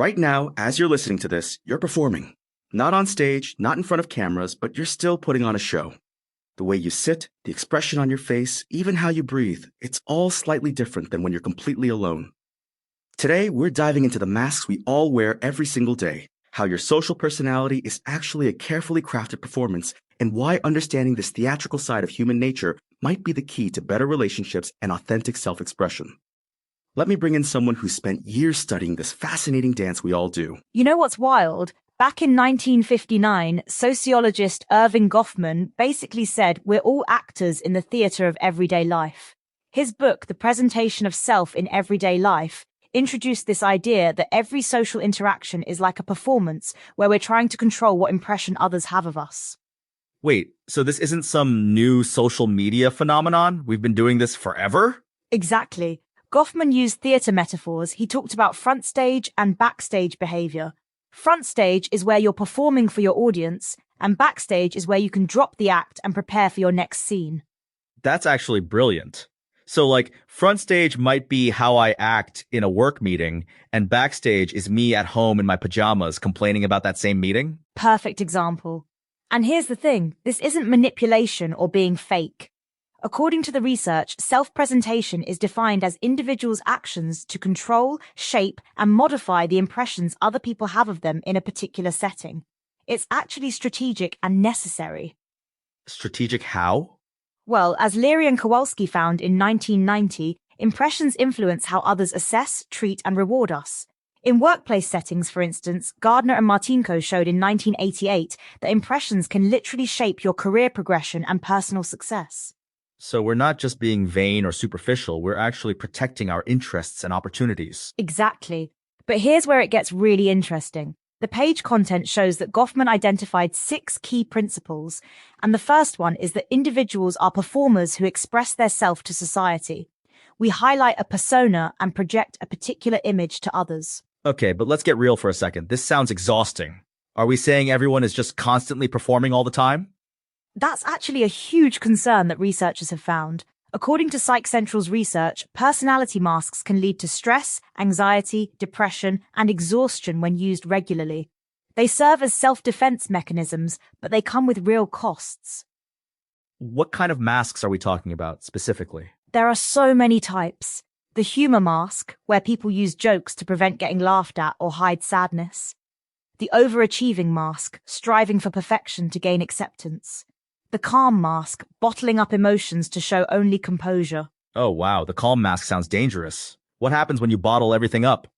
Right now, as you're listening to this, you're performing. Not on stage, not in front of cameras, but you're still putting on a show. The way you sit, the expression on your face, even how you breathe, it's all slightly different than when you're completely alone. Today, we're diving into the masks we all wear every single day, how your social personality is actually a carefully crafted performance, and why understanding this theatrical side of human nature might be the key to better relationships and authentic self-expression. Let me bring in someone who spent years studying this fascinating dance we all do. You know what's wild? Back in 1959, sociologist Irving Goffman basically said we're all actors in the theater of everyday life. His book, The Presentation of Self in Everyday Life, introduced this idea that every social interaction is like a performance where we're trying to control what impression others have of us. Wait, so this isn't some new social media phenomenon? We've been doing this forever? Exactly. Goffman used theater metaphors. He talked about front stage and backstage behavior. Front stage is where you're performing for your audience, and backstage is where you can drop the act and prepare for your next scene. That's actually brilliant. So front stage might be how I act in a work meeting, and backstage is me at home in my pajamas complaining about that same meeting? Perfect example. And here's the thing, this isn't manipulation or being fake. According to the research, self-presentation is defined as individuals' actions to control, shape, and modify the impressions other people have of them in a particular setting. It's actually strategic and necessary. Strategic how? Well, as Leary and Kowalski found in 1990, impressions influence how others assess, treat, and reward us. In workplace settings, for instance, Gardner and Martinko showed in 1988 that impressions can literally shape your career progression and personal success. So we're not just being vain or superficial, we're actually protecting our interests and opportunities. Exactly. But here's where it gets really interesting. The page content shows that Goffman identified 6 key principles, and the first one is that individuals are performers who express their self to society. We highlight a persona and project a particular image to others. Okay, but let's get real for a second. This sounds exhausting. Are we saying everyone is just constantly performing all the time? That's actually a huge concern that researchers have found. According to Psych Central's research, personality masks can lead to stress, anxiety, depression, and exhaustion when used regularly. They serve as self-defense mechanisms, but they come with real costs. What kind of masks are we talking about specifically? There are so many types. The humor mask, where people use jokes to prevent getting laughed at or hide sadness. The overachieving mask, striving for perfection to gain acceptance. The calm mask, bottling up emotions to show only composure. Oh wow, the calm mask sounds dangerous. What happens when you bottle everything up?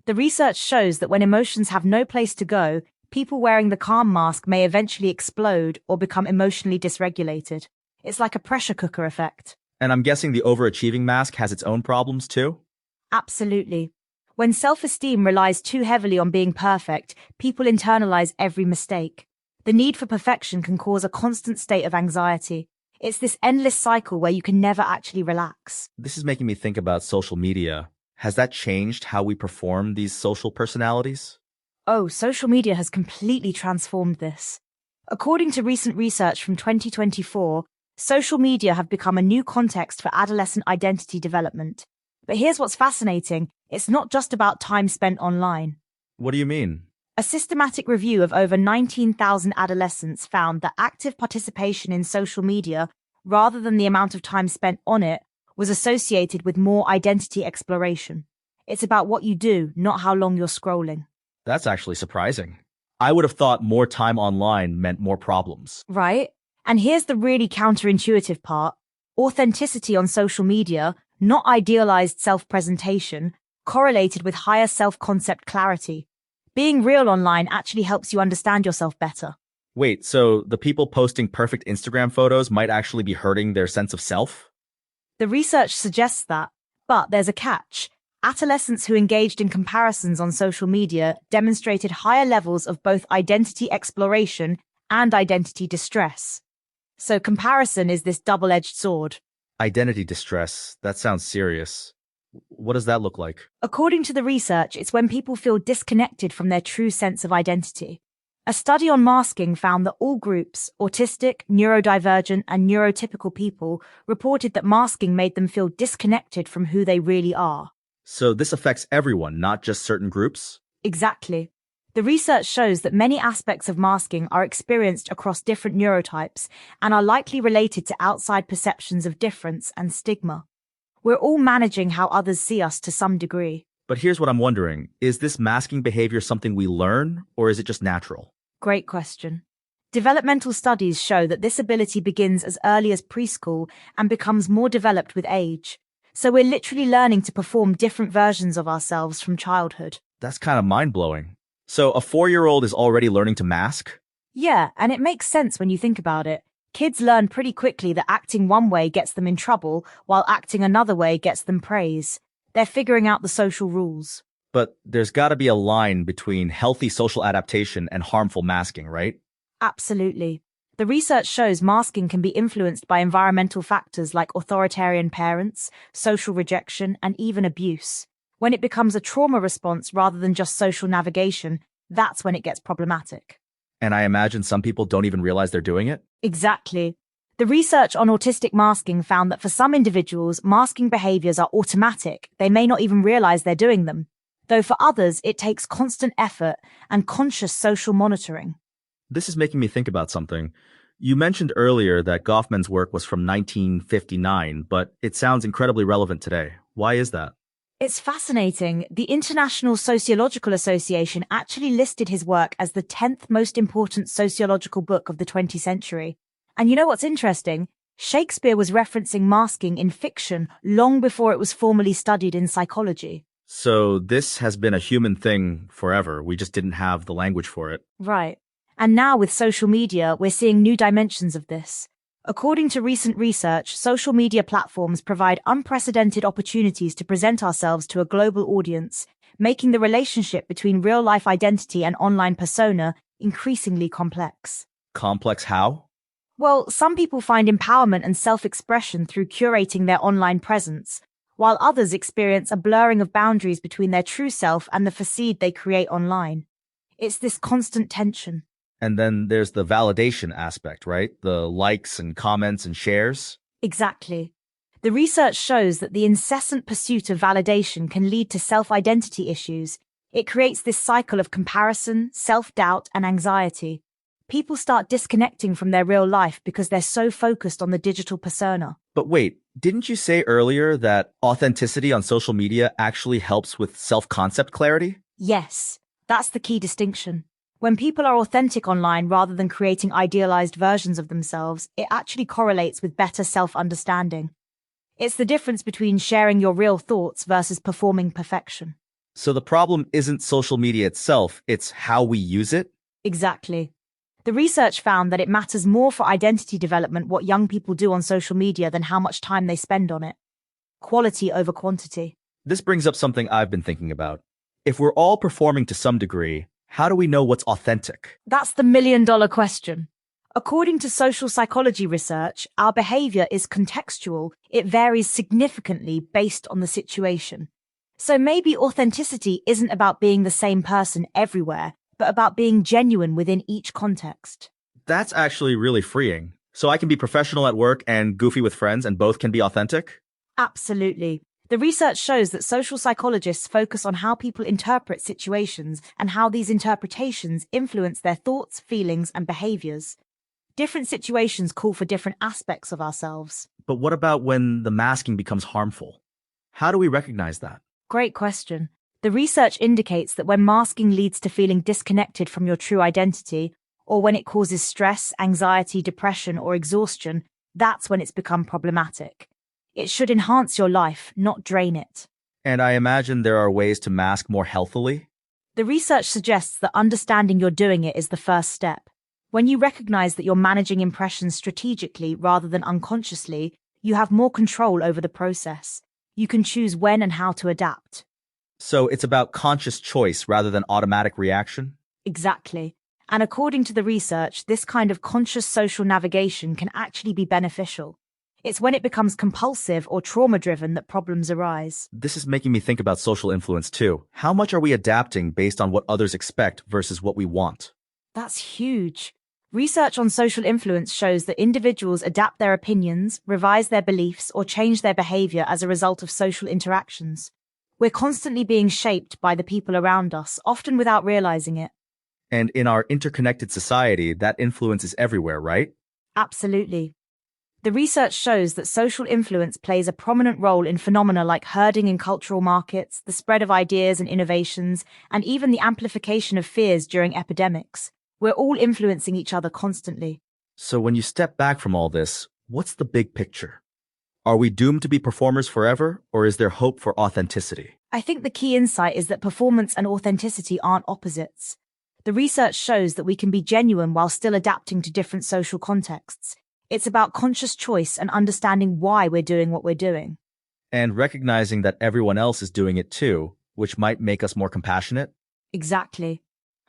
The research shows that when emotions have no place to go, people wearing the calm mask may eventually explode or become emotionally dysregulated. It's like a pressure cooker effect. And I'm guessing the overachieving mask has its own problems too? Absolutely. When self-esteem relies too heavily on being perfect, people internalize every mistake. The need for perfection can cause a constant state of anxiety. It's this endless cycle where you can never actually relax. This is making me think about social media. Has that changed how we perform these social personalities? Oh, social media has completely transformed this. According to recent research from 2024, social media have become a new context for adolescent identity development. But here's what's fascinating. It's not just about time spent online. What do you mean? A systematic review of over 19,000 adolescents found that active participation in social media, rather than the amount of time spent on it, was associated with more identity exploration. It's about what you do, not how long you're scrolling. That's actually surprising. I would have thought more time online meant more problems. Right? And here's the really counterintuitive part. Authenticity on social media, not idealized self-presentation, correlated with higher self-concept clarity. Being real online actually helps you understand yourself better. Wait, so the people posting perfect Instagram photos might actually be hurting their sense of self? The research suggests that, but there's a catch. Adolescents who engaged in comparisons on social media demonstrated higher levels of both identity exploration and identity distress. So comparison is this double-edged sword. Identity distress, that sounds serious. What does that look like? According to the research, it's when people feel disconnected from their true sense of identity. A study on masking found that all groups, autistic, neurodivergent, and neurotypical people, reported that masking made them feel disconnected from who they really are. So this affects everyone, not just certain groups? Exactly. The research shows that many aspects of masking are experienced across different neurotypes and are likely related to outside perceptions of difference and stigma. We're all managing how others see us to some degree. But here's what I'm wondering. Is this masking behavior something we learn, or is it just natural? Great question. Developmental studies show that this ability begins as early as preschool and becomes more developed with age. So we're literally learning to perform different versions of ourselves from childhood. That's kind of mind-blowing. So a 4-year-old is already learning to mask? Yeah, and it makes sense when you think about it. Kids learn pretty quickly that acting one way gets them in trouble, while acting another way gets them praise. They're figuring out the social rules. But there's got to be a line between healthy social adaptation and harmful masking, right? Absolutely. The research shows masking can be influenced by environmental factors like authoritarian parents, social rejection, and even abuse. When it becomes a trauma response rather than just social navigation, that's when it gets problematic. And I imagine some people don't even realize they're doing it? Exactly. The research on autistic masking found that for some individuals, masking behaviors are automatic. They may not even realize they're doing them. Though for others, it takes constant effort and conscious social monitoring. This is making me think about something. You mentioned earlier that Goffman's work was from 1959, but it sounds incredibly relevant today. Why is that? It's fascinating. The International Sociological Association actually listed his work as the 10th most important sociological book of the 20th century. And you know what's interesting? Shakespeare was referencing masking in fiction long before it was formally studied in psychology. So this has been a human thing forever. We just didn't have the language for it. Right. And now with social media, we're seeing new dimensions of this. According to recent research, social media platforms provide unprecedented opportunities to present ourselves to a global audience, making the relationship between real-life identity and online persona increasingly complex. Complex how? Well, some people find empowerment and self-expression through curating their online presence, while others experience a blurring of boundaries between their true self and the facade they create online. It's this constant tension. And then there's the validation aspect, right? The likes and comments and shares. Exactly. The research shows that the incessant pursuit of validation can lead to self-identity issues. It creates this cycle of comparison, self-doubt, and anxiety. People start disconnecting from their real life because they're so focused on the digital persona. But wait, didn't you say earlier that authenticity on social media actually helps with self-concept clarity? Yes, that's the key distinction. When people are authentic online rather than creating idealized versions of themselves, it actually correlates with better self-understanding. It's the difference between sharing your real thoughts versus performing perfection. So the problem isn't social media itself, it's how we use it? Exactly. The research found that it matters more for identity development what young people do on social media than how much time they spend on it. Quality over quantity. This brings up something I've been thinking about. If we're all performing to some degree, how do we know what's authentic? That's the million-dollar question. According to social psychology research, our behavior is contextual. It varies significantly based on the situation. So maybe authenticity isn't about being the same person everywhere, but about being genuine within each context. That's actually really freeing. So I can be professional at work and goofy with friends and both can be authentic? Absolutely. The research shows that social psychologists focus on how people interpret situations and how these interpretations influence their thoughts, feelings, and behaviors. Different situations call for different aspects of ourselves. But what about when the masking becomes harmful? How do we recognize that? Great question. The research indicates that when masking leads to feeling disconnected from your true identity, or when it causes stress, anxiety, depression, or exhaustion, that's when it's become problematic. It should enhance your life, not drain it. And I imagine there are ways to mask more healthily? The research suggests that understanding you're doing it is the first step. When you recognize that you're managing impressions strategically rather than unconsciously, you have more control over the process. You can choose when and how to adapt. So it's about conscious choice rather than automatic reaction? Exactly. And according to the research, this kind of conscious social navigation can actually be beneficial. It's when it becomes compulsive or trauma-driven that problems arise. This is making me think about social influence too. How much are we adapting based on what others expect versus what we want? That's huge. Research on social influence shows that individuals adapt their opinions, revise their beliefs, or change their behavior as a result of social interactions. We're constantly being shaped by the people around us, often without realizing it. And in our interconnected society, that influence is everywhere, right? Absolutely. The research shows that social influence plays a prominent role in phenomena like herding in cultural markets, the spread of ideas and innovations, and even the amplification of fears during epidemics. We're all influencing each other constantly. So when you step back from all this, what's the big picture? Are we doomed to be performers forever, or is there hope for authenticity? I think the key insight is that performance and authenticity aren't opposites. The research shows that we can be genuine while still adapting to different social contexts. It's about conscious choice and understanding why we're doing what we're doing. And recognizing that everyone else is doing it too, which might make us more compassionate? Exactly.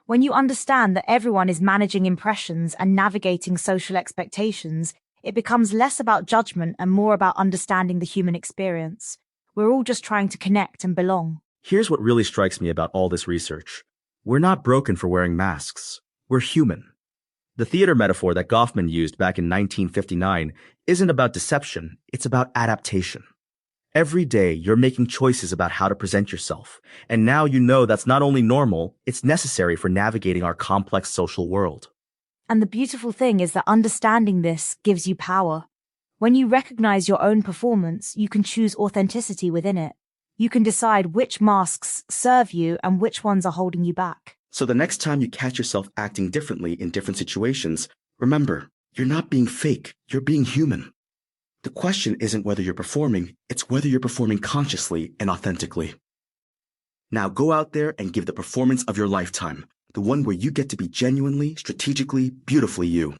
When you understand that everyone is managing impressions and navigating social expectations, it becomes less about judgment and more about understanding the human experience. We're all just trying to connect and belong. Here's what really strikes me about all this research. We're not broken for wearing masks. We're human. The theater metaphor that Goffman used back in 1959 isn't about deception, it's about adaptation. Every day, you're making choices about how to present yourself, and now you know that's not only normal, it's necessary for navigating our complex social world. And the beautiful thing is that understanding this gives you power. When you recognize your own performance, you can choose authenticity within it. You can decide which masks serve you and which ones are holding you back. So the next time you catch yourself acting differently in different situations, remember, you're not being fake, you're being human. The question isn't whether you're performing, it's whether you're performing consciously and authentically. Now go out there and give the performance of your lifetime, the one where you get to be genuinely, strategically, beautifully you.